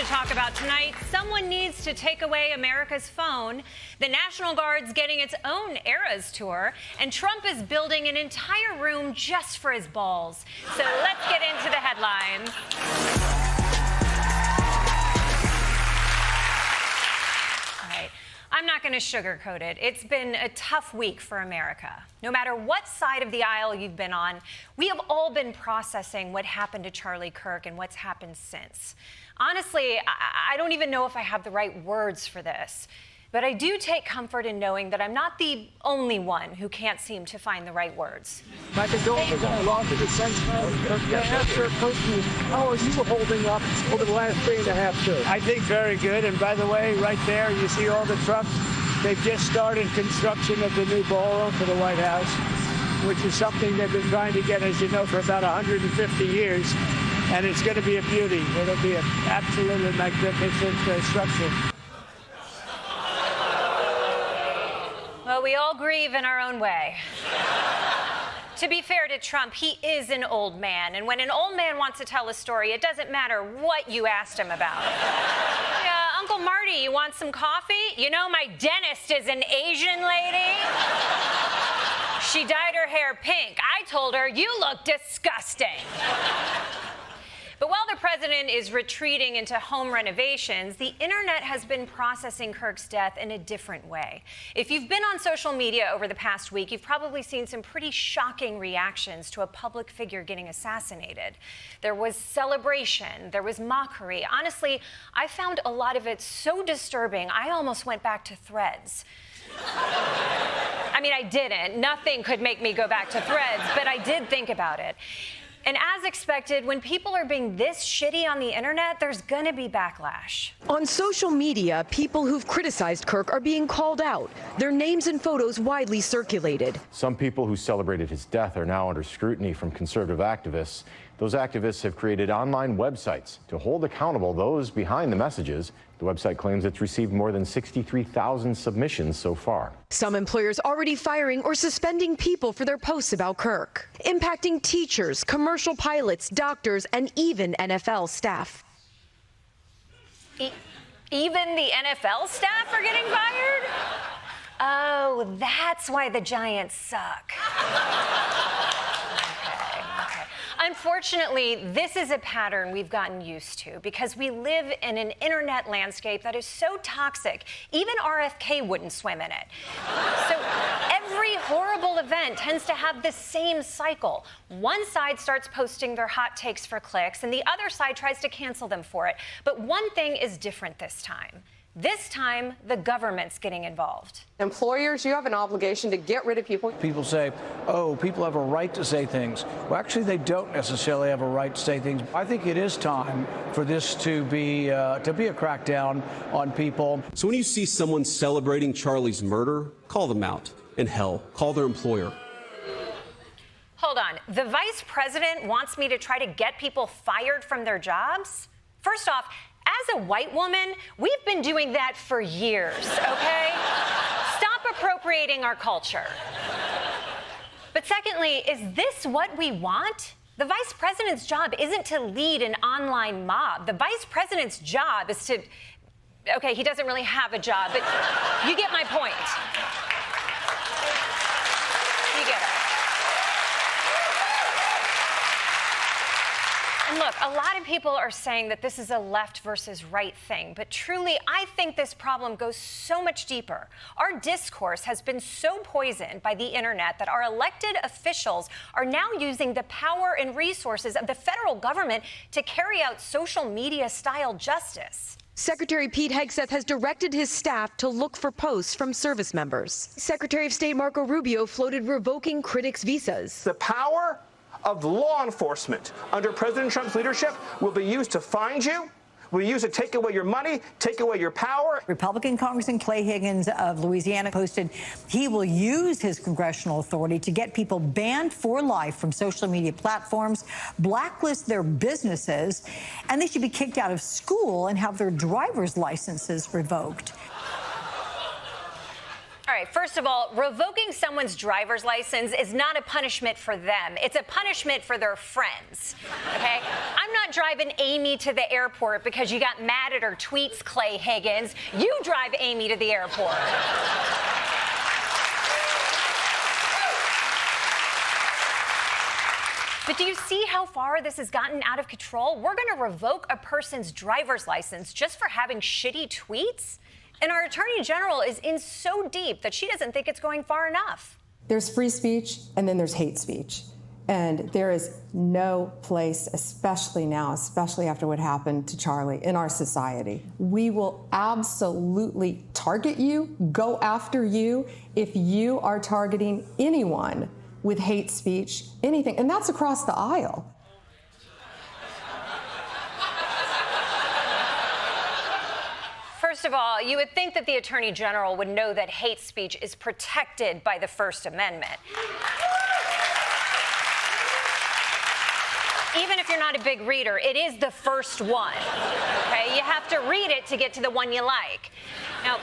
talk about tonight. Someone needs to take away America's phone. The National Guard's getting its own Eras tour, and Trump is building an entire room just for his balls. So let's get into the headlines. I'm not going to sugarcoat it. It's been a tough week for America. No matter what side of the aisle you've been on, we have all been processing what happened to Charlie Kirk and what's happened since. Honestly, I don't even know if I have the right words for this. But I do take comfort in knowing that I'm not the only one who can't seem to find the right words. My condolences on the loss of the sense. After coaching, how are you holding up over the last 3.5 years? I think very good. And by the way, right there, you see all the trucks. They've just started construction of the new ballroom for the White House, which is something they've been trying to get, as you know, for about 150 years. And it's going to be a beauty. It'll be an absolutely magnificent structure. Well, we all grieve in our own way. To be fair to Trump, he is an old man. And when an old man wants to tell a story, it doesn't matter what you asked him about. Yeah, Uncle Marty, you want some coffee? You know, my dentist is an Asian lady. She dyed her hair pink. I told her, you look disgusting. But while the president is retreating into home renovations, the internet has been processing Kirk's death in a different way. If you've been on social media over the past week, you've probably seen some pretty shocking reactions to a public figure getting assassinated. There was celebration, there was mockery. Honestly, I found a lot of it so disturbing, I almost went back to Threads. I mean, I didn't. Nothing could make me go back to Threads, but I did think about it. And as expected, when people are being this shitty on the internet, there's gonna be backlash. On social media, people who've criticized Kirk are being called out. Their names and photos widely circulated. Some people who celebrated his death are now under scrutiny from conservative activists. Those activists have created online websites to hold accountable those behind the messages. The website claims it's received more than 63,000 submissions so far. Some employers already firing or suspending people for their posts about Kirk, impacting teachers, commercial pilots, doctors, and even NFL staff. Even the NFL staff are getting fired? Oh, that's why the Giants suck. Unfortunately, this is a pattern we've gotten used to because we live in an internet landscape that is so toxic, even RFK wouldn't swim in it. So every horrible event tends to have the same cycle. One side starts posting their hot takes for clicks, and the other side tries to cancel them for it. But one thing is different this time. This time, the government's getting involved. Employers, you have an obligation to get rid of people. People say, oh, people have a right to say things. Well, actually, they don't necessarily have a right to say things. I think it is time for this to be a crackdown on people. So when you see someone celebrating Charlie's murder, call them out. And hell, call their employer. Hold on. The vice president wants me to try to get people fired from their jobs? First off, as a white woman, we've been doing that for years, okay? Stop appropriating our culture. But secondly, is this what we want? The vice president's job isn't to lead an online mob. The vice president's job is to, okay, he doesn't really have a job, but you get my point. You get it. And look, a lot of people are saying that this is a left versus right thing, but truly, I think this problem goes so much deeper. Our discourse has been so poisoned by the internet that our elected officials are now using the power and resources of the federal government to carry out social media-style justice. Secretary Pete Hegseth has directed his staff to look for posts from service members. Secretary of State Marco Rubio floated revoking critics' visas. The power of law enforcement under President Trump's leadership will be used to find you, will be used to take away your money, take away your power. Republican Congressman Clay Higgins of Louisiana posted he will use his congressional authority to get people banned for life from social media platforms, blacklist their businesses, and they should be kicked out of school and have their driver's licenses revoked. All right, first of all, revoking someone's driver's license is not a punishment for them. It's a punishment for their friends, okay? I'm not driving Amy to the airport because you got mad at her tweets, Clay Higgins. You drive Amy to the airport. But do you see how far this has gotten out of control? We're going to revoke a person's driver's license just for having shitty tweets? And our attorney general is in so deep that she doesn't think it's going far enough. There's free speech and then there's hate speech. And there is no place, especially now, especially after what happened to Charlie, in our society. We will absolutely target you, go after you, if you are targeting anyone with hate speech, anything. And that's across the aisle. First of all, you would think that the Attorney General would know that hate speech is protected by the First Amendment. Even if you're not a big reader, it is the first one, okay? You have to read it to get to the one you like. Now,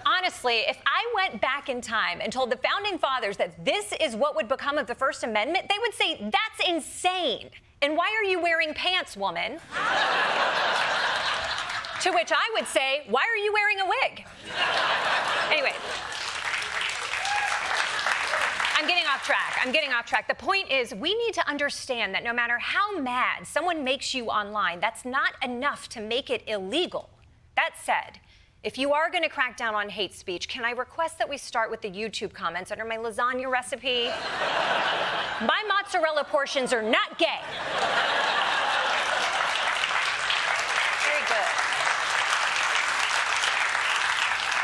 honestly, if I went back in time and told the Founding Fathers that this is what would become of the First Amendment, they would say, that's insane. And why are you wearing pants, woman? To which I would say, why are you wearing a wig? Anyway, I'm getting off track. The point is, we need to understand that no matter how mad someone makes you online, that's not enough to make it illegal. That said, if you are going to crack down on hate speech, can I request that we start with the YouTube comments under my lasagna recipe? My mozzarella portions are not gay. Very good.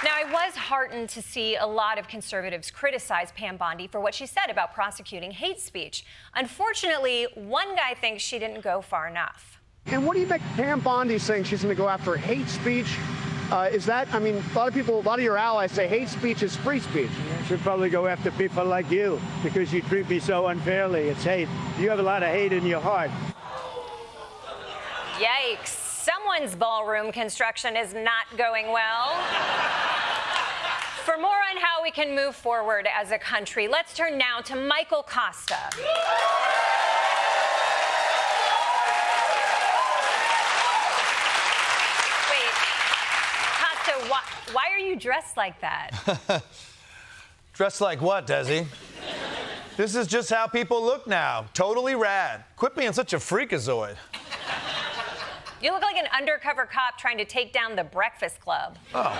Now, I was heartened to see a lot of conservatives criticize Pam Bondi for what she said about prosecuting hate speech. Unfortunately, one guy thinks she didn't go far enough. And what do you make Pam Bondi saying she's going to go after hate speech? Is that, I mean, a lot of your allies say hate speech is free speech. You should probably go after people like you because you treat me so unfairly. It's hate. You have a lot of hate in your heart. Yikes. Someone's ballroom construction is not going well. For more on how we can move forward as a country, let's turn now to Michael Kosta. Why are you dressed like that? Dressed like what, Desi? This is just how people look now. Totally rad. Quit being such a freakazoid. You look like an undercover cop trying to take down the Breakfast Club. Oh,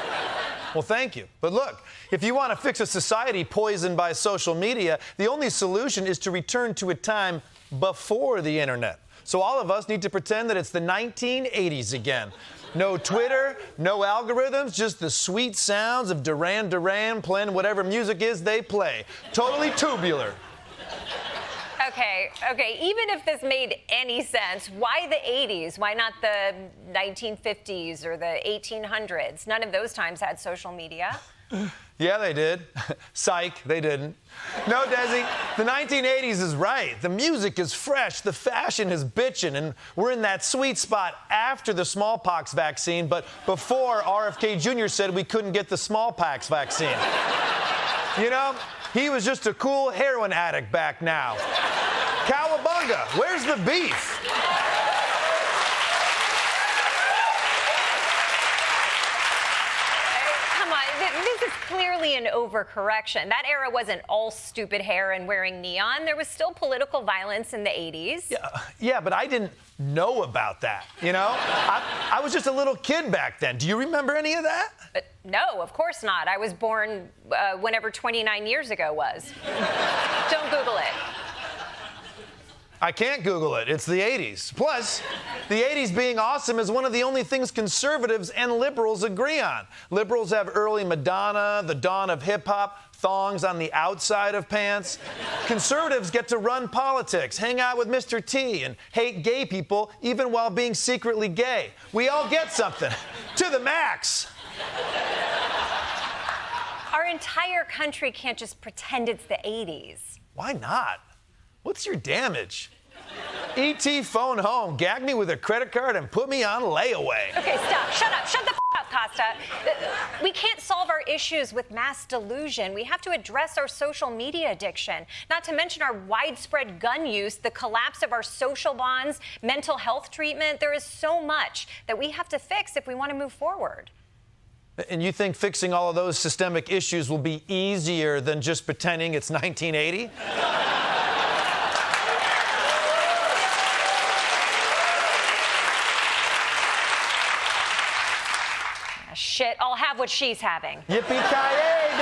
well, thank you. But look, if you want to fix a society poisoned by social media, the only solution is to return to a time before the internet. So all of us need to pretend that it's the 1980s again. No Twitter, no algorithms, just the sweet sounds of Duran Duran playing whatever music is they play. Totally tubular. Okay, even if this made any sense, why the 80s? Why not the 1950s or the 1800s? None of those times had social media. Yeah, they did. Psych, they didn't. No, Desi, the 1980s is right. The music is fresh, the fashion is bitchin', and we're in that sweet spot after the smallpox vaccine, but before RFK Jr. said we couldn't get the smallpox vaccine. You know, he was just a cool heroin addict back now. Cowabunga, where's the beef? This is clearly an overcorrection. That era wasn't all stupid hair and wearing neon. There was still political violence in the 80s. Yeah, but I didn't know about that, you know? I was just a little kid back then. Do you remember any of that? No, of course not. I was born whenever 29 years ago was. Don't Google it. I can't Google it. It's the 80s. Plus, the 80s being awesome is one of the only things conservatives and liberals agree on. Liberals have early Madonna, the dawn of hip-hop, thongs on the outside of pants. Conservatives get to run politics, hang out with Mr. T, and hate gay people even while being secretly gay. We all get something. To the max. Our entire country can't just pretend it's the 80s. Why not? What's your damage? E.T. phone home, gag me with a credit card, and put me on layaway. Okay, stop. Shut up. Shut the f*** up. Kosta. We can't solve our issues with mass delusion. We have to address our social media addiction, not to mention our widespread gun use, the collapse of our social bonds, mental health treatment. There is so much that we have to fix if we want to move forward. And you think fixing all of those systemic issues will be easier than just pretending it's 1980? Shit, I'll have what she's having. Yippee-ki-yay,